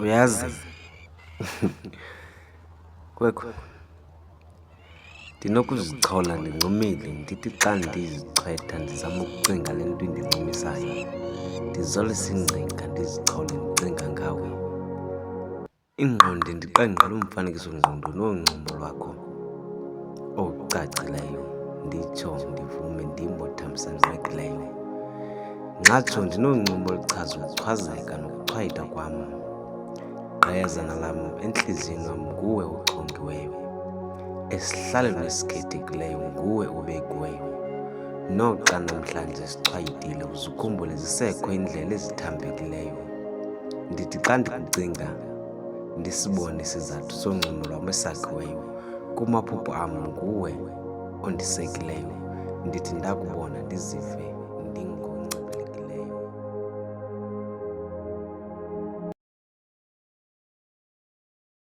Uyazi kwekho ndinokuzichola ndincumile ndithi xa ndizichwetha ndizama ukucinga le nto indincumisayo, ndizolisa ingcinga ndizichole ndicinga ngawe. Ingqondo ndiqengqela umfanekiso-ngqondo noncumo lwakho olucacileyo, nditsho ndivume ndim othamsanqekileyo. Nxatsho ndinoncumo oluchaza ukuchwazeka nokuchwayita kwam. Gqiyazana lam entliziyweni wam nguwe ochongiweyo, esihlalweni esikhethekileyo nguwe obekiweyo. Noxa namhlanje sichwayitile uze ukhumbule zisekho iindlela ezithambekileyo. Ndithi xa ndikucinga ndisibone isizathu soncumo lwam esakhiweyo, kumaphupho am nguwe ondisekileyo. Ndithi ndakubona ndizive